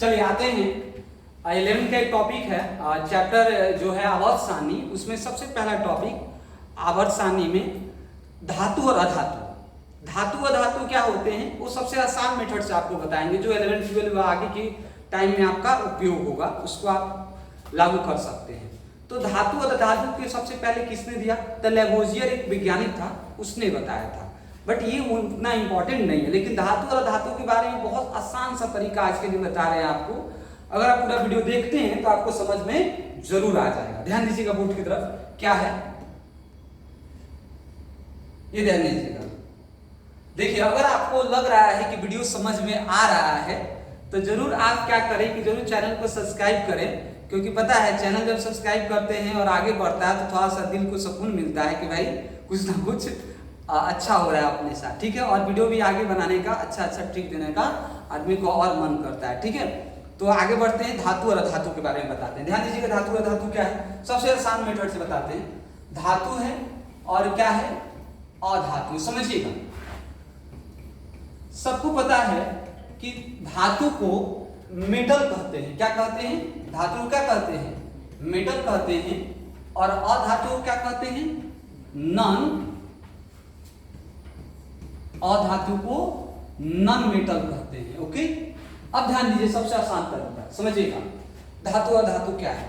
चलिए आते हैं 11th का एक टॉपिक है चैप्टर जो है आवर्त सारणी। उसमें सबसे पहला टॉपिक आवर्त सारणी में धातु और अधातु। धातु और धातु क्या होते हैं वो सबसे आसान मेथड से आपको बताएंगे, जो 11 12 आगे के टाइम में आपका उपयोग होगा, उसको आप लागू कर सकते हैं। तो धातु और अधातु के सबसे पहले किसने दिया? द लेवोजियर एक वैज्ञानिक था, उसने बताया था। बट ये उतना इंपॉर्टेंट नहीं है, लेकिन धातु और धातु के बारे में बहुत आसान सा तरीका आज के लिए बता रहे हैं आपको। अगर आप पूरा वीडियो देखते हैं तो आपको समझ में जरूर आ जाएगा। ध्यान दीजिएगा बोर्ड की तरफ, क्या है ये ध्यान दीजिएगा। देखिए, अगर आपको लग रहा है कि वीडियो समझ में आ रहा है तो जरूर आप क्या करें कि जरूर चैनल को सब्सक्राइब करें, क्योंकि पता है चैनल जब सब्सक्राइब करते हैं और आगे बढ़ता है तो थोड़ा सा दिल को सुकून मिलता है कि भाई कुछ ना कुछ अच्छा हो रहा है अपने साथ, ठीक है। और वीडियो भी आगे बनाने का अच्छा ट्रिक देने का आदमी को और मन करता है, ठीक है। तो आगे बढ़ते हैं, धातु और अधातु के बारे में बताते हैं। ध्यान दीजिएगा, धातु और अधातु क्या है, सबसे आसान मेथड से बताते हैं। धातु है और क्या है, अधातु। समझिएगा, सबको पता है कि धातु को मेटल कहते हैं। क्या कहते हैं? धातु को क्या कहते हैं? मेटल कहते हैं। और अधातु को क्या कहते हैं? नॉन। अधातु को नॉन मेटल कहते हैं। ओके, अब ध्यान दीजिए, सबसे आसान तरीका समझिएगा। धातु और धातु क्या है,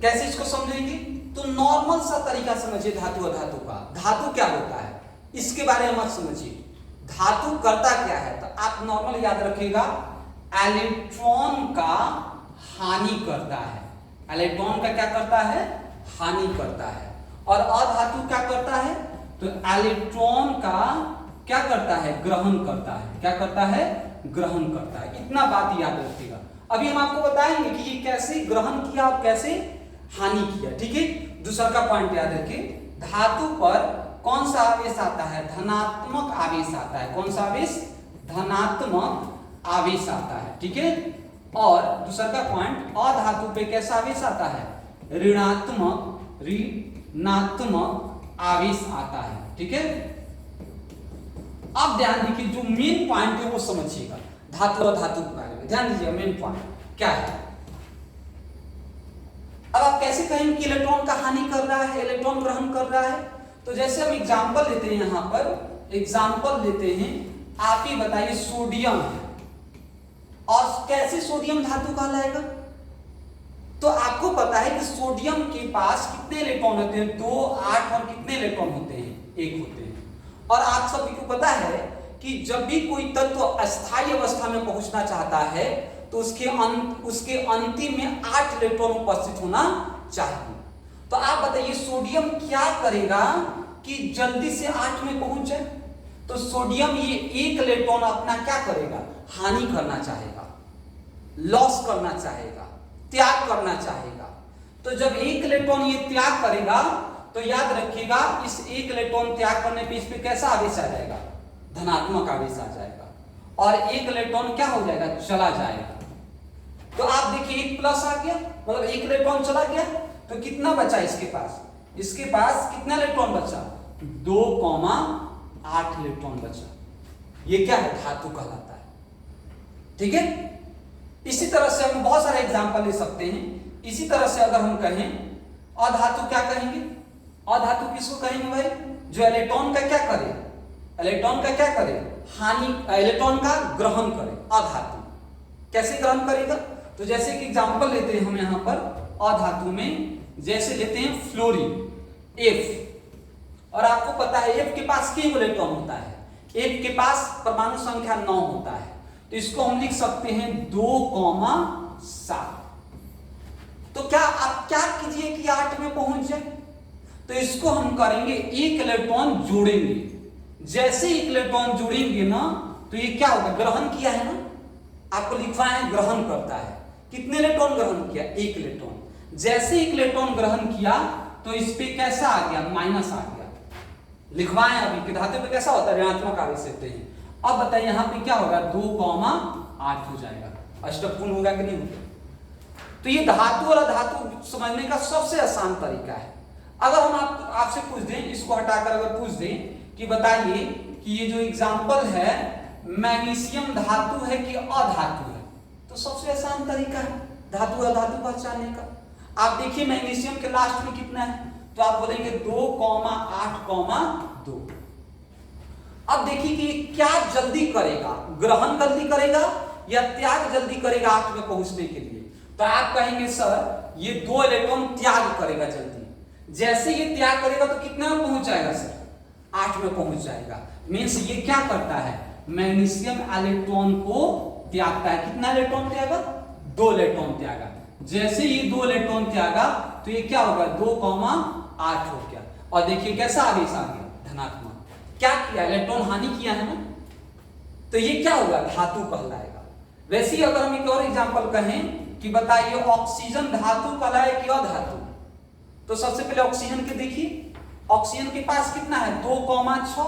कैसे इसको समझेंगे? तो नॉर्मल सा तरीका समझिए धातु और धातु का। धातु क्या होता है इसके बारे में मत समझिए, धातु करता क्या है। तो आप नॉर्मल याद रखिएगा, इलेक्ट्रॉन का हानि करता है। इलेक्ट्रॉन का क्या करता है? हानि करता है। और अधातु क्या करता है? तो इलेक्ट्रॉन का क्या करता है? ग्रहण करता है। क्या करता है? ग्रहण करता है। इतना बात याद रखिएगा। अभी हम आपको बताएंगे कि ये कैसे ग्रहण किया और कैसे हानि किया, ठीक है। दूसरा का पॉइंट याद रखिए, धातु पर कौन सा आवेश आता है? धनात्मक आवेश आता है। कौन सा आवेश? धनात्मक आवेश आता है, ठीक है। और दूसरा का पॉइंट, अधातु पे कैसा आवेश आता है? ऋणात्मक आवेश आता है, ठीक है। अब ध्यान दीजिए, जो मेन पॉइंट है वो समझिएगा धातु और धातु के बारे में। ध्यान दीजिए, मेन पॉइंट क्या है। अब आप कैसे कहेंगे कि इलेक्ट्रॉन का हानि कर रहा है, इलेक्ट्रॉन ग्रहण कर रहा है? तो जैसे हम एग्जांपल लेते हैं, यहां पर एग्जांपल लेते हैं, आप ही बताइए सोडियम है, और कैसे सोडियम धातु कहलाएगा? तो आपको पता है कि सोडियम के पास कितने इलेक्ट्रॉन होते हैं? 2, 8 और कितने इलेक्ट्रॉन होते हैं? 1 होते हैं। और आप सभी को पता है कि जब भी कोई तत्व अस्थायी अवस्था में पहुंचना चाहता है तो उसके अंतिम में 8 इलेक्ट्रॉन उपस्थित होना चाहिए। तो आप बताइए सोडियम क्या करेगा कि जल्दी से 8 में पहुंच जाए? तो सोडियम ये 1 इलेक्ट्रॉन अपना क्या करेगा? हानि करना चाहेगा, लॉस करना चाहेगा, त्याग करना चाहेगा। तो जब 1 इलेक्ट्रॉन ये त्याग करेगा तो याद रखिएगा, इस 1 इलेक्ट्रॉन त्याग करने पे इस पे कैसा आवेश आ जाएगा? धनात्मक आवेश आ जाएगा। और 1 इलेक्ट्रॉन क्या हो जाएगा? चला जाएगा। तो आप देखिए 1 प्लस आ गया, मतलब 1 इलेक्ट्रॉन चला गया, तो कितना बचा इसके पास? इसके पास कितना इलेक्ट्रॉन बचा? 2,8 इलेक्ट्रॉन बचा। ये क्या है? धातु कहलाता है, ठीक है। इसी तरह से हम बहुत सारे एग्जांपल ले सकते हैं। इसी तरह से अगर हम कहें अधातु, क्या कहेंगे? अधातु किसको कहेंगे भाई? जो इलेक्ट्रॉन का क्या करे? इलेक्ट्रॉन का क्या करे? हानि, इलेक्ट्रॉन का ग्रहण करे। अधातु कैसे ग्रहण करेगा? तो जैसे कि एग्जांपल लेते हैं हम यहां पर अधातु में, जैसे लेते हैं फ्लोरीन, F। और आपको पता है F के पास कितने इलेक्ट्रॉन होता है? F के पास परमाणु संख्या 9 होता है। तो इसको हम लिख सकते हैं 2,7। तो क्या आप क्या कीजिए कि 8 में पहुंच जाए? तो इसको हम करेंगे 1 इलेक्ट्रॉन जोड़ेंगे। जैसे 1 इलेक्ट्रॉन जोड़ेंगे ना तो ये क्या होगा? ग्रहण किया है ना, आपको लिखवाना है ग्रहण करता है। कितने इलेक्ट्रॉन ग्रहण किया? 1 इलेक्ट्रॉन। जैसे 1 इलेक्ट्रॉन ग्रहण किया तो इस पे कैसा आ गया? माइनस आ गया। लिखवाएं अभी कि धातु पे कैसा होता है? ऋणात्मक आवेश देते हैं। अब बताइए यहाँ पे क्या होगा? 2,8 हो जाएगा। अष्टकपूर्ण होगा कि नहीं होगा? तो ये धातु और अधातु समझने का सबसे आसान तरीका है। अगर हम आपसे पूछ दें, इसको हटाकर अगर पूछ दें कि बताइए कि ये जो एग्जांपल है मैग्नीशियम धातु है कि अधातु है, सबसे आसान तरीका है धातु और धातु पहचानने का। आप देखिए मैग्नीशियम के लास्ट में कितना है, तो आप बोलेंगे 2,8,2। अब देखिए कि क्या जल्दी करेगा, ग्रहण जल्दी करेगा या त्याग जल्दी करेगा 8 में पहुंचने के लिए। तो आप कहेंगे सर ये 2 इलेक्ट्रॉन त्याग करेगा जल्दी। जैसे ये त्याग करेगा तो कितना में पहुंच जाएगा सर, 8 में पहुंच जाएगा। मीन्स ये क्या करता है, मैग्नीशियम इलेक्ट्रॉन को त्यागता है। कितना इलेक्ट्रॉन त्यागा, 2 इलेक्ट्रॉन त्यागा। जैसे ये 2 इलेक्ट्रॉन त्यागा तो ये क्या होगा 2,8 हो गया। और देखिए कैसा आवेश आ गया, धनात्मक। क्या किया, इलेक्ट्रॉन हानि किया है ना, तो ये क्या होगा, धातु कहलाएगा। वैसे ही अगर हम एक और एग्जांपल कहें कि बताइए ऑक्सीजन धातु कहलाए कि अधातु, तो सबसे पहले ऑक्सीजन के देखिए, ऑक्सीजन के पास कितना है 2,6।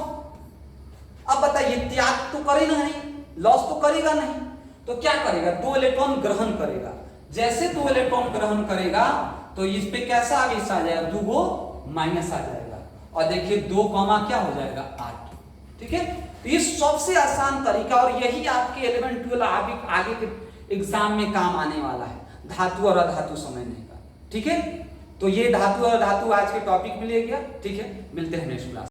अब बताइए त्याग तो करेगा नहीं, लॉस तो करेगा नहीं, तो क्या करेगा 2 इलेक्ट्रॉन ग्रहण करेगा। जैसे 2 इलेक्ट्रॉन ग्रहण करेगा तो इस पे कैसा आवेश आ जाएगा, 2 माइनस आ जाएगा। और देखिए 2, क्या हो जाएगा 8। ठीक है, तो ये सबसे आसान तरीका और यही आपके 11, 12 आगे के एग्जाम में काम आने वाला है, धातु और अधातु समझने का। ठीक है, तो ये धातु और धातु आज के टॉपिक में ले गया। ठीक है, मिलते हैं नेक्स्ट क्लास।